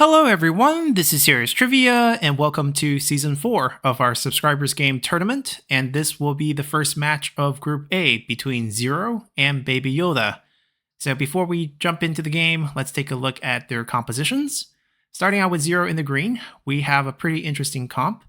Hello everyone, this is Serious Trivia, and welcome to Season 4 of our Subscribers Game Tournament, and this will be the first match of Group A between Zero and Baby Yoda. So before we jump into the game, let's take a look at their compositions. Starting out with Zero in the green, we have a pretty interesting comp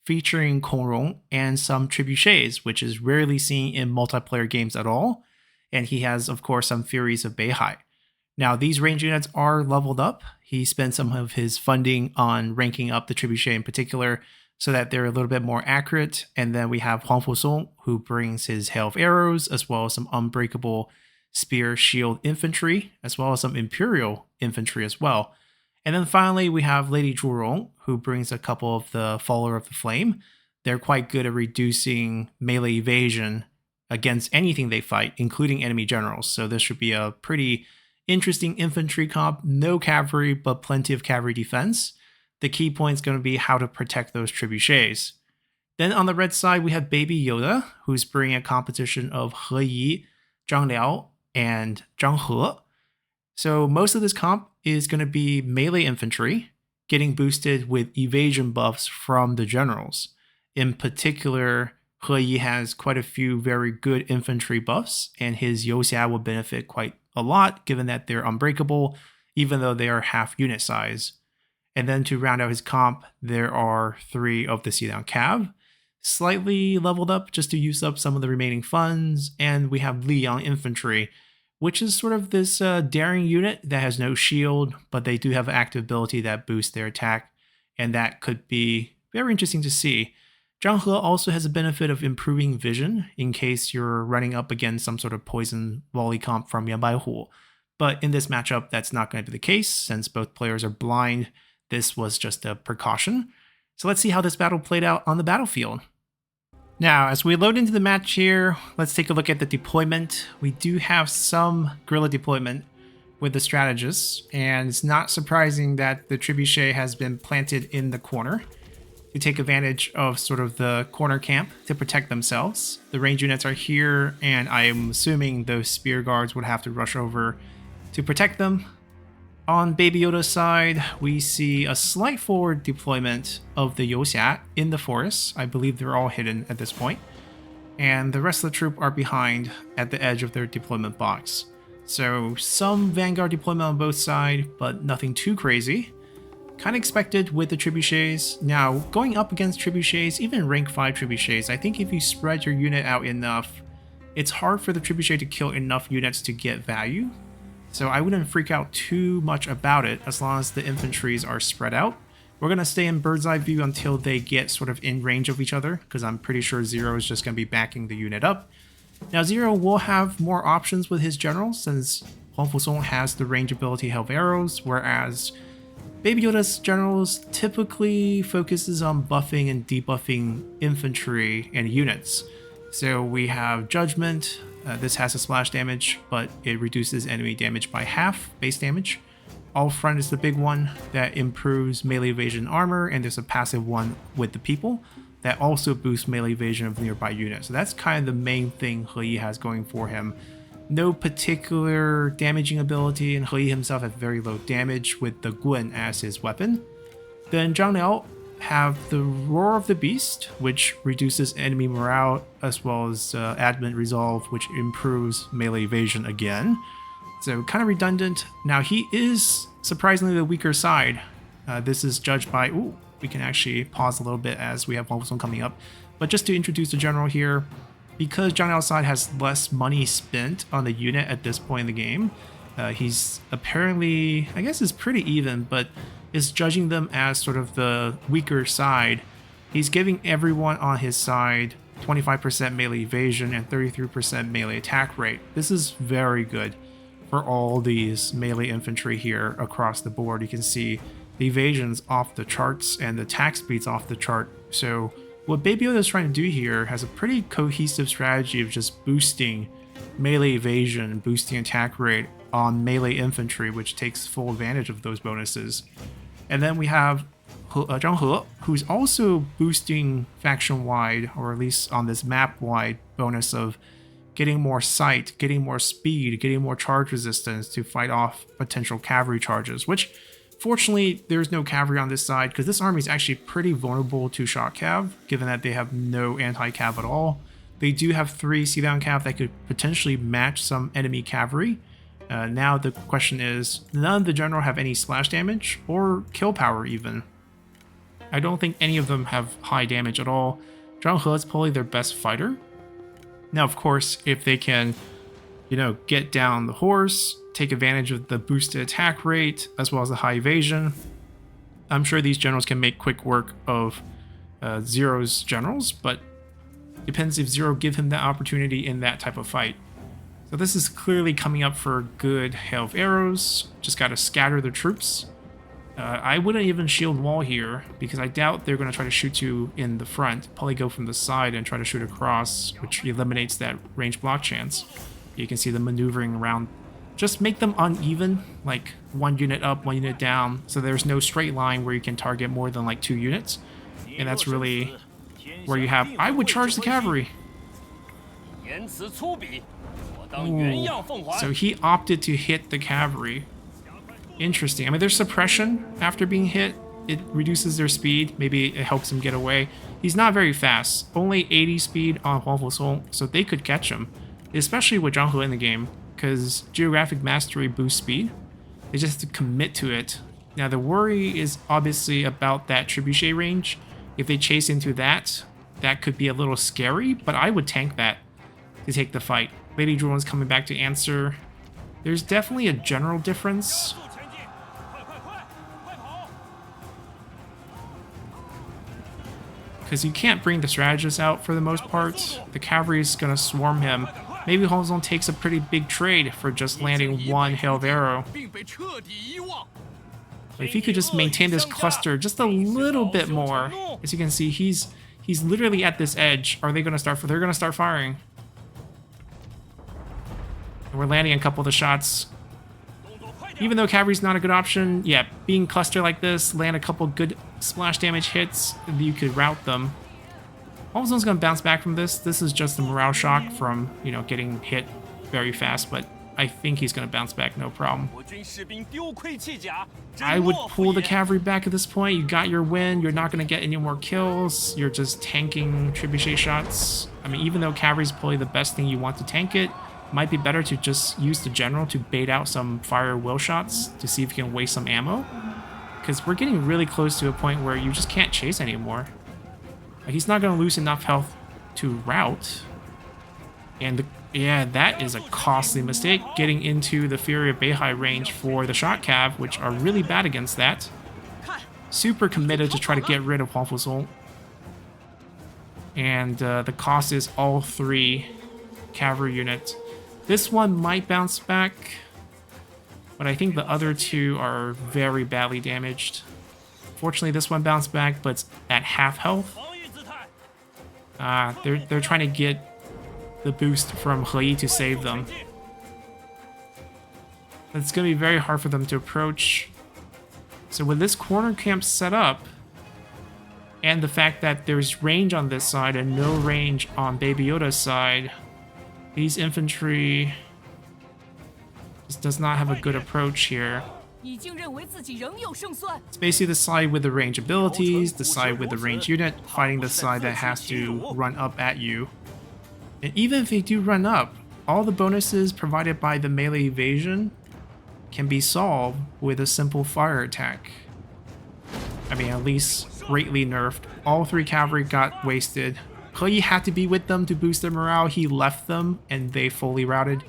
featuring Kongrong and some Trebuchets, which is rarely seen in multiplayer games at all, and he has, of course, some Furies of Beihai. Now, these range units are leveled up. He spent some of his funding on ranking up the Trebuchet in particular so that they're a little bit more accurate. And then we have Huang Fusong, who brings his hail of arrows, as well as some unbreakable spear shield infantry, as well as some Imperial infantry as well. And then finally, we have Lady Zhurong, who brings a couple of the Follower of the Flame. They're quite good at reducing melee evasion against anything they fight, including enemy generals. So this should be a pretty interesting infantry comp, no cavalry, but plenty of cavalry defense. The key point is going to be how to protect those trebuchets. Then on the red side, we have Baby Yoda, who's bringing a competition of He Yi, Zhang Liao, and Zhang He. So most of this comp is going to be melee infantry, getting boosted with evasion buffs from the generals. In particular, He Yi has quite a few very good infantry buffs, and his Youxia will benefit quite a lot, given that they're unbreakable, even though they are half unit size. And then to round out his comp, there are 3 of the Xiliang Cav, slightly leveled up just to use up some of the remaining funds, and we have Liyang Infantry, which is sort of this daring unit that has no shield, but they do have an active ability that boosts their attack, and that could be very interesting to see. Zhang He also has a benefit of improving vision in case you're running up against some sort of poison volley comp from Yan Baihu. But in this matchup, that's not going to be the case since both players are blind. This was just a precaution. So let's see how this battle played out on the battlefield. Now, as we load into the match here, let's take a look at the deployment. We do have some guerrilla deployment with the strategists, and it's not surprising that the trebuchet has been planted in the corner to take advantage of sort of the corner camp to protect themselves. The range units are here, and I am assuming those spear guards would have to rush over to protect them. On Baby Yoda's side, we see a slight forward deployment of the Youxia in the forest. I believe they're all hidden at this point. And the rest of the troop are behind at the edge of their deployment box. So some vanguard deployment on both sides, but nothing too crazy. Kind of expected with the trebuchets. Now, going up against trebuchets, even rank 5 trebuchets, I think if you spread your unit out enough, it's hard for the trebuchet to kill enough units to get value. So I wouldn't freak out too much about it as long as the infantries are spread out. We're going to stay in bird's eye view until they get sort of in range of each other, because I'm pretty sure Zero is just going to be backing the unit up. Now, Zero will have more options with his generals since Huang Fusong has the range ability Hail of Arrows, whereas Baby Yoda's generals typically focuses on buffing and debuffing infantry and units. So we have Judgment. This has a splash damage, but it reduces enemy damage by half, base damage. All Front is the big one that improves melee evasion armor, and there's a passive one with the people that also boosts melee evasion of nearby units. So that's kind of the main thing He Yi has going for him. No particular damaging ability, and He Yi himself has very low damage with the Gun as his weapon. Then Zhang Liao have the Roar of the Beast, which reduces enemy morale, as well as Adamant Resolve, which improves melee evasion again. So kind of redundant. Now he is surprisingly the weaker side. This is judged by... Ooh, we can actually pause a little bit as we have Huang Fusong coming up. But just to introduce the general here, because Zhang Liao's side has less money spent on the unit at this point in the game, he's apparently, I guess it's pretty even, but is judging them as sort of the weaker side. He's giving everyone on his side 25% melee evasion and 33% melee attack rate. This is very good for all these melee infantry here across the board. You can see the evasion's off the charts and the attack speed's off the chart. So what Baby Yoda is trying to do here has a pretty cohesive strategy of just boosting melee evasion and boosting attack rate on melee infantry, which takes full advantage of those bonuses. And then we have Zhang He, who's also boosting faction-wide, or at least on this map-wide bonus of getting more sight, getting more speed, getting more charge resistance to fight off potential cavalry charges, which Fortunately, there's no cavalry on this side because this army is actually pretty vulnerable to shock cav, given that they have no anti-cav at all. They do have 3 C-down cav that could potentially match some enemy cavalry. Now the question is, none of the general have any splash damage or kill power even. I don't think any of them have high damage at all. Zhang He is probably their best fighter. Now, of course, if they can, get down the horse, take advantage of the boosted attack rate, as well as the high evasion, I'm sure these generals can make quick work of Zero's generals, but depends if Zero give him that opportunity in that type of fight. So this is clearly coming up for good hail of arrows. Just got to scatter the troops. I wouldn't even shield wall here because I doubt they're going to try to shoot you in the front. Probably go from the side and try to shoot across, which eliminates that range block chance. You can see them maneuvering around. Just make them uneven, like 1 unit up, 1 unit down, so there's no straight line where you can target more than like 2 units. And that's really where you have... I would charge the cavalry. Ooh. So he opted to hit the cavalry. Interesting. I mean, there's suppression after being hit. It reduces their speed. Maybe it helps him get away. He's not very fast. Only 80 speed on Huang Fusong, so they could catch him. Especially with Zhang He in the game, because Geographic Mastery boosts speed. They just have to commit to it. Now, the worry is obviously about that Trebuchet range. If they chase into that, that could be a little scary, but I would tank that to take the fight. Lady Drone's coming back to answer. There's definitely a general difference. Because you can't bring the strategist out for the most part. The cavalry is going to swarm him. Maybe Hongzong takes a pretty big trade for just landing 1 hail of arrow. But if he could just maintain this cluster just a little bit more, as you can see, he's literally at this edge. Are they going to start? They're going to start firing. And we're landing a couple of the shots. Even though cavalry's not a good option, yeah, being clustered like this, land a couple good splash damage hits, you could rout them. Hongzong's going to bounce back from this. This is just a morale shock from, getting hit very fast, but I think he's going to bounce back no problem. I would pull the cavalry back at this point. You got your win. You're not going to get any more kills. You're just tanking trebuchet shots. I mean, even though cavalry's probably the best thing you want to tank it, might be better to just use the general to bait out some fire will shots to see if you can waste some ammo. Because we're getting really close to a point where you just can't chase anymore. He's not going to lose enough health to rout. And yeah, that is a costly mistake, getting into the Fury of Beihai range for the shot cav, which are really bad against that. Super committed to try to get rid of Huang Fusong. And the cost is all 3 cavalry units. This one might bounce back, but I think the other 2 are very badly damaged. Fortunately, this one bounced back, but it's at half health. They're trying to get the boost from He to save them. It's going to be very hard for them to approach. So with this corner camp set up, and the fact that there's range on this side and no range on Baby Yoda's side, these infantry just does not have a good approach here. It's basically the side with the range abilities, the side with the range unit, fighting the side that has to run up at you. And even if they do run up, all the bonuses provided by the melee evasion can be solved with a simple fire attack. I mean, at least greatly nerfed. All 3 cavalry got wasted. He had to be with them to boost their morale. He left them and they fully routed,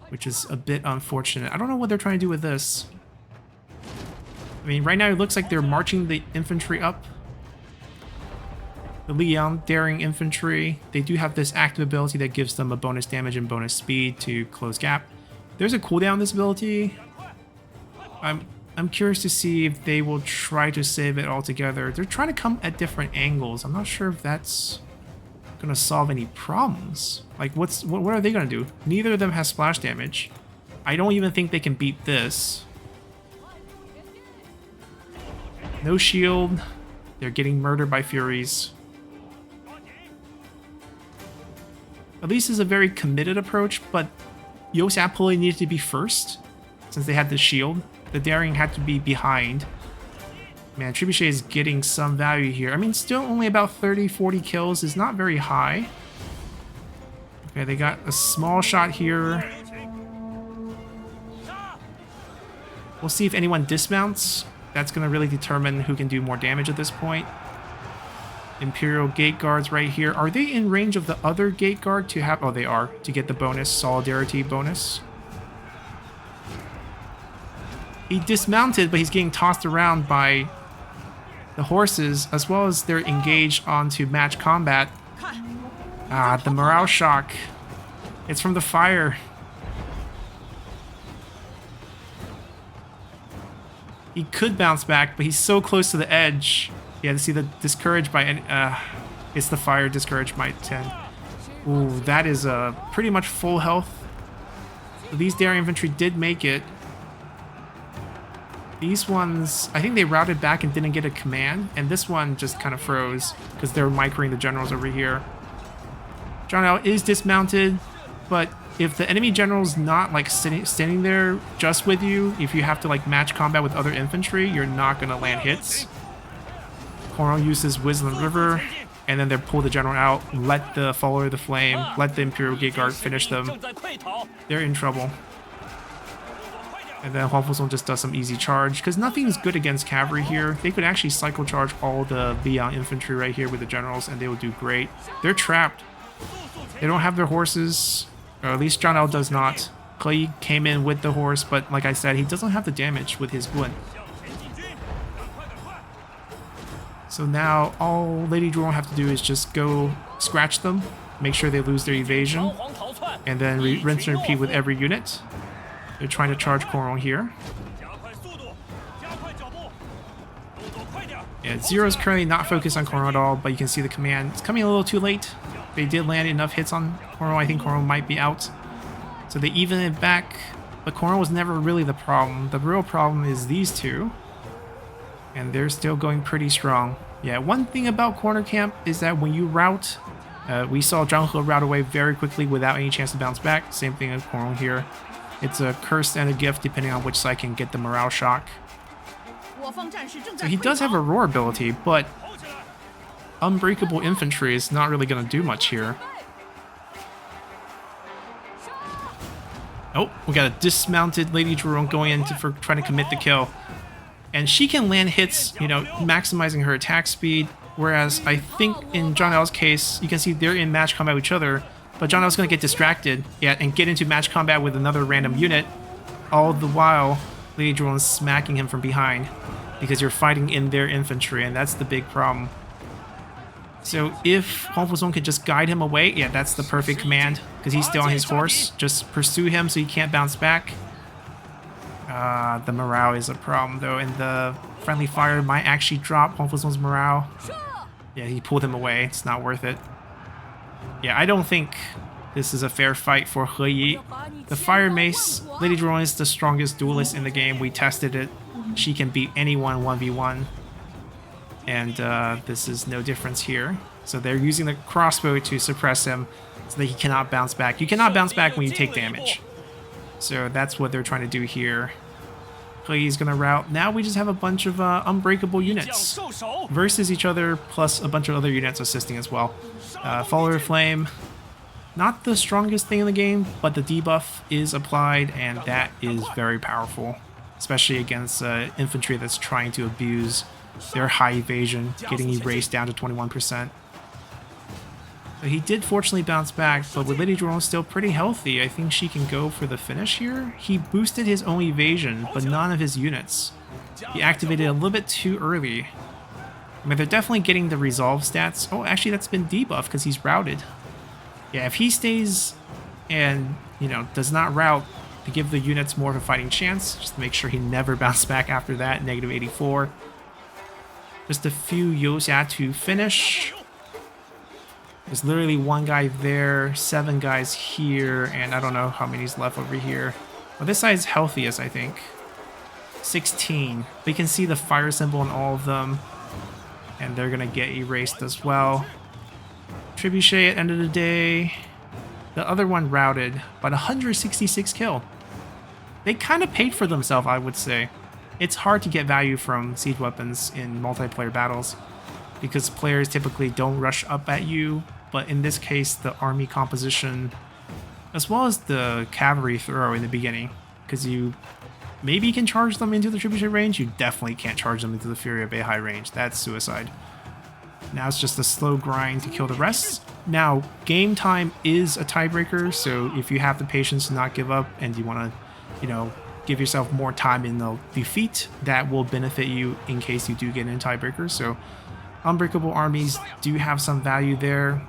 which is a bit unfortunate. I don't know what they're trying to do with this. I mean, right now it looks like they're marching the infantry up. The Liang Daring Infantry, they do have this active ability that gives them a bonus damage and bonus speed to close gap. There's a cooldown on this ability. I'm curious to see if they will try to save it altogether. They're trying to come at different angles. I'm not sure if that's gonna solve any problems. Like, what are they gonna do? Neither of them has splash damage. I don't even think they can beat this. No shield. They're getting murdered by Furies. At least it's a very committed approach, but Yoxia probably needed to be first, since they had the shield. the daring had to be behind. Man, Trebuchet is getting some value here. I mean, still only about 30, 40 kills is not very high. Okay, they got a small shot here. We'll see if anyone dismounts. That's going to really determine who can do more damage at this point. Imperial Gate Guards right here. Are they in range of the other Gate Guard to have... Oh, they are. To get the bonus, Solidarity bonus. He dismounted, but he's getting tossed around by the horses, as well as they're engaged onto match combat. Ah, the morale shock. It's from the fire. He could bounce back, but he's so close to the edge. Yeah, to see the discouraged by... it's the fire discouraged by 10. Ooh, that is pretty much full health. These daring infantry did make it. These ones, I think they routed back and didn't get a command, and this one just kind of froze because they're microing the generals over here. Zhang Liao is dismounted, but if the enemy general's not like standing there just with you, if you have to like match combat with other infantry, you're not going to land hits. Cornwall uses Wisdom River, and then they pull the general out, let the follower of the flame, let the Imperial Gate Guard finish them. They're in trouble. And then Huang Fuzong just does some easy charge, because nothing's good against cavalry here. They could actually cycle charge all the Liang infantry right here with the generals, and they would do great. They're trapped. They don't have their horses, or at least Zhang Liao does not. He Yi came in with the horse, but like I said, he doesn't have the damage with his gun. So now all Lady Zhuorong have to do is just go scratch them, make sure they lose their evasion, and then rinse and repeat with every unit. They're trying to charge Cornwall here. Yeah, Zero's currently not focused on Cornwall at all, but you can see the command. It's coming a little too late. They did land enough hits on Cornwall. I think Cornwall might be out. So they even it back, but Cornwall was never really the problem. The real problem is these two. And they're still going pretty strong. Yeah, one thing about corner camp is that when you rout, we saw Zhang He rout away very quickly without any chance to bounce back. Same thing as Cornwall here. It's a curse and a gift depending on which side can get the morale shock. So he does have a roar ability, but unbreakable infantry is not really going to do much here. Oh, we got a dismounted Lady Zhuorong going in for trying to commit the kill. And she can land hits, you know, maximizing her attack speed. Whereas I think in Zhang Liao's case, you can see they're in match combat with each other. But Zhang Liao's going to get distracted, and get into match combat with another random unit. All the while, Lady Zhuorong's smacking him from behind. Because you're fighting in their infantry, and that's the big problem. So if Huang Fuzong could just guide him away, yeah, that's the perfect command. Because he's still on his horse. Just pursue him so he can't bounce back. The morale is a problem, though, and the friendly fire might actually drop Huang Fuzong's morale. Yeah, he pulled him away. It's not worth it. Yeah, I don't think this is a fair fight for He Yi. The Fire Mace, Lady Zhuorong is the strongest duelist in the game. We tested it. She can beat anyone 1v1. And this is no difference here. So they're using the crossbow to suppress him so that he cannot bounce back. You cannot bounce back when you take damage. So that's what they're trying to do here. He Yi's going to rout. Now we just have a bunch of unbreakable units versus each other, plus a bunch of other units assisting as well. Follower Flame, not the strongest thing in the game, but the debuff is applied, and that is very powerful, especially against infantry that's trying to abuse their high evasion, getting erased down to 21%. So he did fortunately bounce back, but with Lady Zhuorong still pretty healthy, I think she can go for the finish here. He boosted his own evasion, but none of his units. He activated a little bit too early. I mean, they're definitely getting the resolve stats. Oh, actually, that's been debuffed because he's routed. Yeah, if he stays and, you know, does not rout to give the units more of a fighting chance, just to make sure he never bounced back after that, negative 84. Just a few Yoxia to finish. There's literally one guy there, 7 guys here, and I don't know how many's left over here. Well, this side's healthiest, I think. 16. We can see the fire symbol in all of them. And they're going to get erased as well. Trebuchet at the end of the day. The other one routed, but 166 kill. they kind of paid for themselves, I would say. It's hard to get value from siege weapons in multiplayer battles because players typically don't rush up at you, but in this case, the army composition, as well as the cavalry throw in the beginning, because you maybe can charge them into the trebuchet range, you definitely can't charge them into the Fury of Beihai range. That's suicide. Now it's just a slow grind to kill the rest. Now, game time is a tiebreaker, so if you have the patience to not give up and you want to, give yourself more time in the defeat, that will benefit you in case you do get in tiebreakers. So unbreakable armies do have some value there,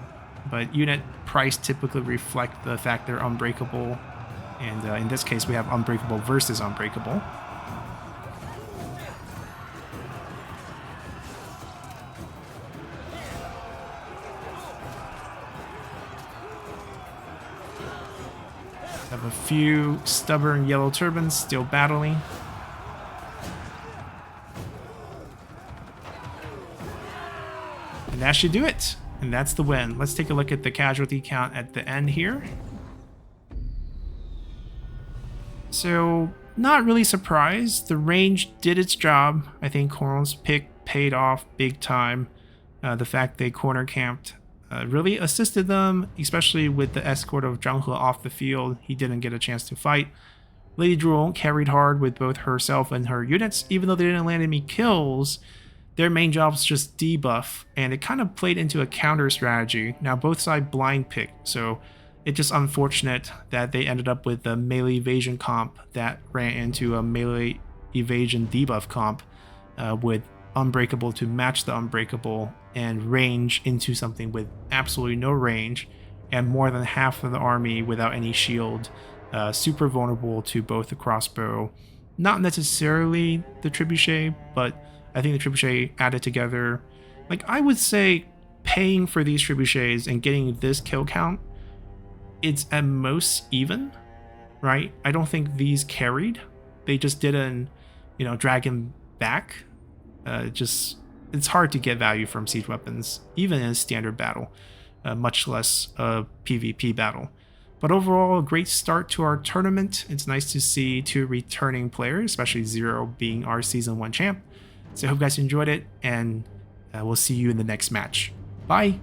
but unit price typically reflect the fact they're unbreakable. And in this case, we have unbreakable versus unbreakable. Have a few stubborn yellow turbans still battling. And that should do it. And that's the win. Let's take a look at the casualty count at the end here. So, not really surprised. The range did its job. I think Cornwall's pick paid off big time. The fact they corner camped really assisted them, especially with the escort of Zhang He off the field. He didn't get a chance to fight. Lady Drool carried hard with both herself and her units. Even though they didn't land any kills, their main job was just debuff, and it kind of played into a counter strategy. Now both sides blind pick, so it's just unfortunate that they ended up with a melee evasion comp that ran into a melee evasion debuff comp with unbreakable to match the unbreakable and range into something with absolutely no range and more than half of the army without any shield, super vulnerable to both the crossbow, not necessarily the trebuchet, but I think the trebuchet added together, like I would say paying for these trebuchets and getting this kill count, it's at most even, right? I don't think these carried. They just didn't, drag him back. It's hard to get value from siege weapons, even in a standard battle, much less a PvP battle. But overall, a great start to our tournament. It's nice to see two returning players, especially Zero being our Season 1 champ. So I hope you guys enjoyed it, and we'll see you in the next match. Bye!